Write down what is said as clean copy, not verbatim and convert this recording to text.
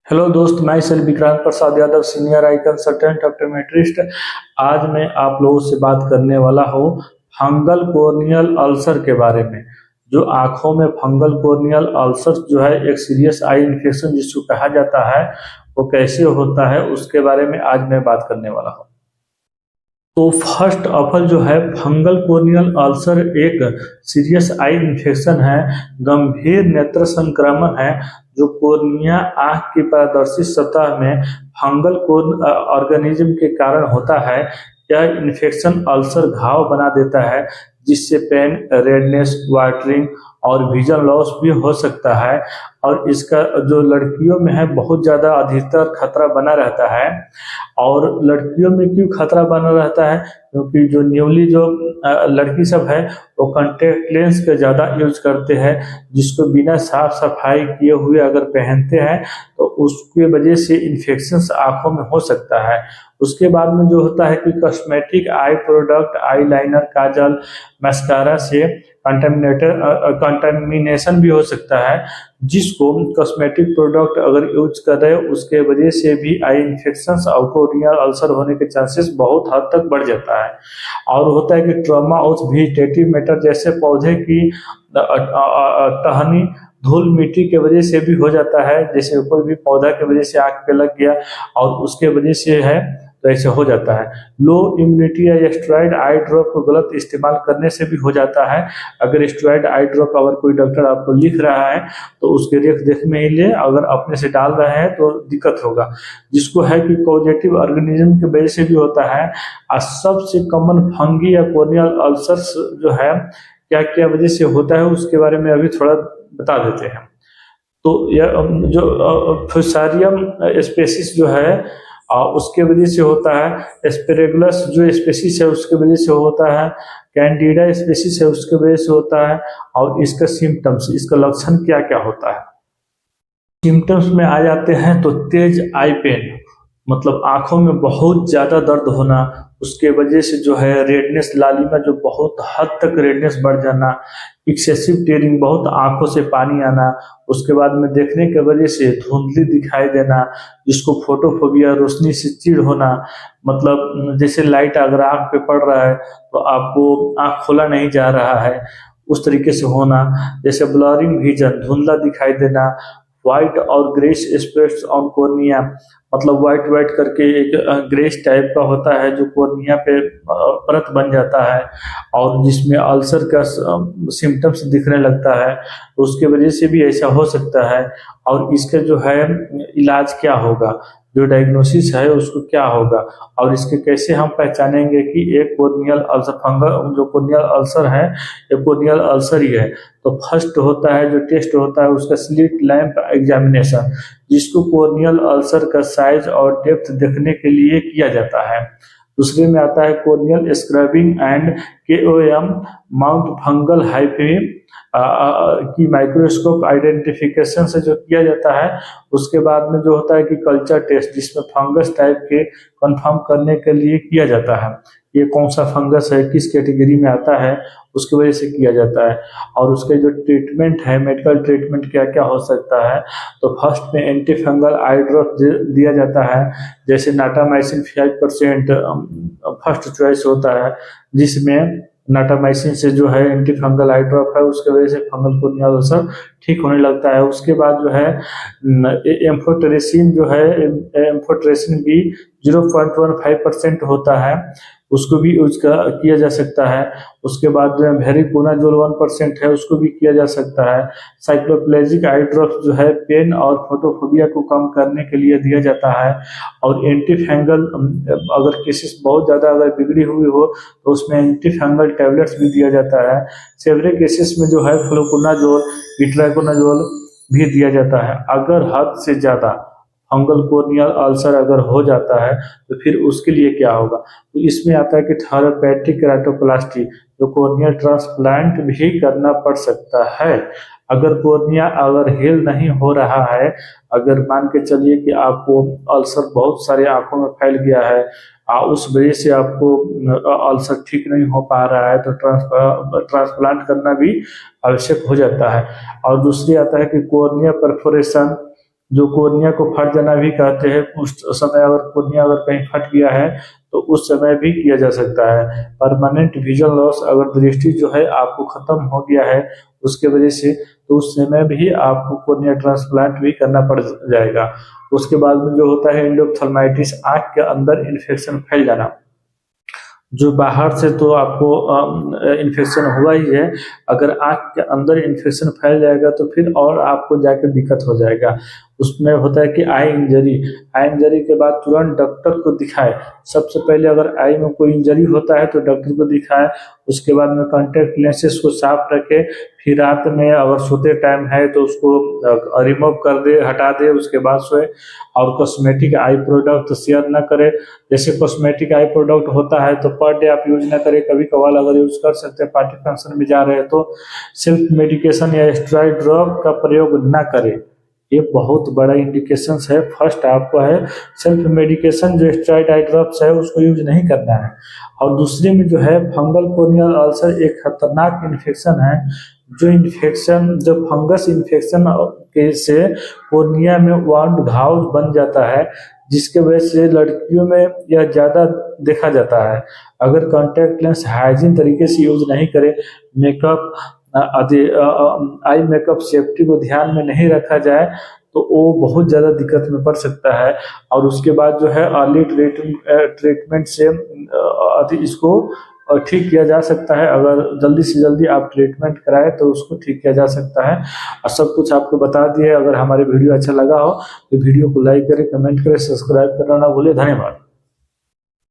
Hello दोस्त, मैं sir Vikrant Prasad Yadav, senior I consultant optometrist. आज मैं आप लोगों से बात करने वाला हूँ फंगल कोर्नियल अल्सर के बारे में। जो आंखों में फंगल कोर्नियल अल्सर जो है एक सीरियस आई इन्फेक्शन जिसको कहा जाता है, वो कैसे होता है उसके बारे में आज मैं बात करने वाला हूँ। तो फर्स्ट ऑफ ऑल जो है फंगल कोर्नियल अल्सर एक सीरियस आई इन्फेक्शन है, गंभीर नेत्र संक्रमण है जो कोर्निया आंख की पारदर्शी सतह में फंगल कोर्न ऑर्गेनिज्म के कारण होता है। यह इन्फेक्शन अल्सर घाव बना देता है जिससे पेन, रेडनेस, वाटरिंग और विजन लॉस भी हो सकता है। और इसका जो लड़कियों में है बहुत ज़्यादा अधिकतर खतरा बना रहता है। और लड़कियों में क्यों खतरा बना रहता है? क्योंकि जो न्यूली जो लड़की सब है वो कॉन्टेक्ट लेंस के ज़्यादा यूज करते हैं, जिसको बिना साफ सफाई किए हुए अगर पहनते हैं तो उसके वजह से इन्फेक्शन आंखों में हो सकता है। उसके बाद में जो होता है कि cosmetic I product, eye liner, Kajal, mascara से कंटामिनेशन भी हो सकता है, जिसको कॉस्मेटिक प्रोडक्ट अगर यूज कर रहे हो उसके वजह से भी आई इन्फेक्शन और कोर्नियल अल्सर होने के चांसेस बहुत हद तक बढ़ जाता है। और होता है कि ट्रॉमा उस वेजिटेटिव मैटर जैसे पौधे की टहनी, धूल मिट्टी के वजह से भी हो जाता है। जैसे कोई भी पौधा के वजह से आंख पे लग गया और उसके वजह से है तो ऐसे हो जाता है। लो इम्यूनिटी या स्टेरॉइड आई ड्रॉप को गलत इस्तेमाल करने से भी हो जाता है। अगर स्टेरॉइड आई ड्रॉप अगर कोई डॉक्टर आपको लिख रहा है तो उसके देख में ही ले, अगर अपने से डाल रहे हैं तो दिक्कत होगा। जिसको है कि कॉजेटिव ऑर्गेनिज्म की वजह से भी होता है। और सबसे कॉमन फंगी या कोर्नियल अल्सर्स जो है क्या क्या वजह से होता है उसके बारे में अभी थोड़ा बता देते हैं। तो यह जो फुसारियम स्पेसिस जो है उसके वजह से होता है। एस्पेरेगुलस जो स्पेसिस है उसके वजह से होता है। कैंडिडा स्पेसिस है उसके वजह से होता है। और इसका सिम्टम्स, इसका लक्षण क्या क्या होता है? सिम्टम्स में आ जाते हैं तो तेज आई पेन, मतलब आंखों में बहुत ज़्यादा दर्द होना, उसके वजह से जो है रेडनेस, लालिमा जो बहुत हद तक रेडनेस बढ़ जाना, एक्सेसिव टेयरिंग, बहुत आंखों से पानी आना, उसके बाद में देखने के वजह से धुंधली दिखाई देना, जिसको फोटोफोबिया, रोशनी से चिढ़ होना, मतलब जैसे लाइट अगर आंख पे पड़ रहा है तो आपको आंख खोला नहीं जा रहा है, उस तरीके से होना। जैसे ब्लरिंग विजन, धुंधला दिखाई देना। व्हाइट और ग्रेस स्पॉट्स ऑन कोर्निया, मतलब व्हाइट व्हाइट करके एक ग्रेस टाइप का होता है जो कोर्निया पे परत बन जाता है और जिसमें अल्सर का सिम्टम्स दिखने लगता है, तो उसके वजह से भी ऐसा हो सकता है। और इसका जो है इलाज क्या होगा, जो डायग्नोसिस है उसको क्या होगा, और इसके कैसे हम पहचानेंगे कि एक कोर्नियल अल्सर, फंगल जो कोर्नियल अल्सर है ये कोर्नियल अल्सर ही है। तो फर्स्ट होता है जो टेस्ट होता है उसका स्लिट लैंप एग्जामिनेशन, जिसको कोर्नियल अल्सर का साइज और डेप्थ देखने के लिए किया जाता है। दूसरे में आता है corneal scrubbing and KOM, mount fungal hyphae की माइक्रोस्कोप आइडेंटिफिकेशन से जो किया जाता है। उसके बाद में जो होता है कि कल्चर टेस्ट, जिसमें फंगस टाइप के कंफर्म करने के लिए किया जाता है ये कौन सा फंगस है, किस कैटेगरी में आता है, उसकी वजह से किया जाता है। और उसके जो ट्रीटमेंट है, मेडिकल ट्रीटमेंट क्या क्या हो सकता है, तो फर्स्ट में एंटी फंगल आई ड्रॉप दिया जाता है, जैसे नाटामाइसिन 5% फर्स्ट चॉइस होता है, जिसमें नाटामाइसिन से जो है एंटी फंगल आई ड्रॉप है उसके वजह से फंगल कोर्नियल अल्सर ठीक होने लगता है। उसके बाद जो है एम्फोटेरेसिन जो है, एम्फोटेरेसिन भी 0.15% होता है, उसको भी यूज किया जा सकता है। उसके बाद जो है वेरिकोनाजोल 1% है, उसको भी किया जा सकता है। साइक्लोप्लेजिक आई ड्रॉप्स जो है पेन और फोटोफोबिया को कम करने के लिए दिया जाता है। और एंटी फंगल, अगर केसेस बहुत ज़्यादा अगर बिगड़ी हुई हो तो उसमें एंटी फंगल टैबलेट्स भी दिया जाता है। सेवरे केसेस में जो है फ्लुकोनाजोल, इट्राकोनाजोल भी दिया जाता है। अगर हद से ज़्यादा फंगल कोर्नियल अल्सर अगर हो जाता है तो फिर उसके लिए क्या होगा, तो इसमें आता है कि थेरापेटिक केराटोप्लास्टी, जो कोर्नियल ट्रांसप्लांट भी करना पड़ सकता है। अगर कोर्निया अगर हील नहीं हो रहा है, अगर मान के चलिए कि आपको अल्सर बहुत सारे आंखों में फैल गया है, उस वजह से आपको अल्सर ठीक नहीं हो पा रहा है, तो ट्रांसप्लांट करना भी आवश्यक हो जाता है। और दूसरी आता है कि कोर्निया परफोरेशन, जो कोर्निया को फट जाना भी कहते हैं, उस समय अगर कोर्निया अगर कहीं फट गया है तो उस समय भी किया जा सकता है। परमानेंट विजन लॉस, अगर दृष्टि जो है आपको खत्म हो गया है उसके वजह से, तो उस समय भी आपको कोर्निया ट्रांसप्लांट भी करना पड़ जाएगा। उसके बाद में जो होता है एंडोप्थल्माइटिस, आंख के अंदर इन्फेक्शन फैल जाना, जो बाहर से तो आपको इन्फेक्शन हुआ ही है, अगर आंख के अंदर इन्फेक्शन फैल जाएगा तो फिर और आपको जाकर दिक्कत हो जाएगा। उसमें होता है कि आई इंजरी, आई इंजरी के बाद तुरंत डॉक्टर को दिखाए। सबसे पहले अगर आई में कोई इंजरी होता है तो डॉक्टर को दिखाए। उसके बाद में कॉन्टैक्ट लेंसेज को साफ रखे, फिर रात में अगर सोते टाइम है तो उसको रिमूव कर दे, हटा दे, उसके बाद सोए। और कॉस्मेटिक आई प्रोडक्ट शेयर ना करे। जैसे कॉस्मेटिक आई प्रोडक्ट होता है तो पर डे आप यूज ना करें, कभी कभार अगर यूज कर सकते हैं, पार्टी फंक्शन में जा रहे हैं तो सेल्फ मेडिकेशन या स्टेरॉइड ड्रग का प्रयोग ना करें। ये बहुत बड़ा इंडिकेशन है। फर्स्ट आपको है सेल्फ मेडिकेशन, जो स्टेरॉइड आई ड्रॉप्स है उसको यूज नहीं करना है। और दूसरे में जो है फंगल कोर्नियल अल्सर एक खतरनाक इन्फेक्शन है, जो इन्फेक्शन, जो फंगस इन्फेक्शन के से कोर्निया में वाउंड, घाव बन जाता है, जिसके वजह से लड़कियों में यह ज़्यादा देखा जाता है। अगर कॉन्टैक्ट लेंस हाइजीन तरीके से यूज नहीं करें, मेकअप आई मेकअप सेफ्टी को ध्यान में नहीं रखा जाए तो वो बहुत ज़्यादा दिक्कत में पड़ सकता है। और उसके बाद जो है अर्ली ट्रीटमेंट से इसको ठीक किया जा सकता है। अगर जल्दी से जल्दी आप ट्रीटमेंट कराएं तो उसको ठीक किया जा सकता है। और सब कुछ आपको बता दिए। अगर हमारे वीडियो अच्छा लगा हो तो वीडियो को लाइक करें, कमेंट करें, सब्सक्राइब करना ना भूलें। धन्यवाद।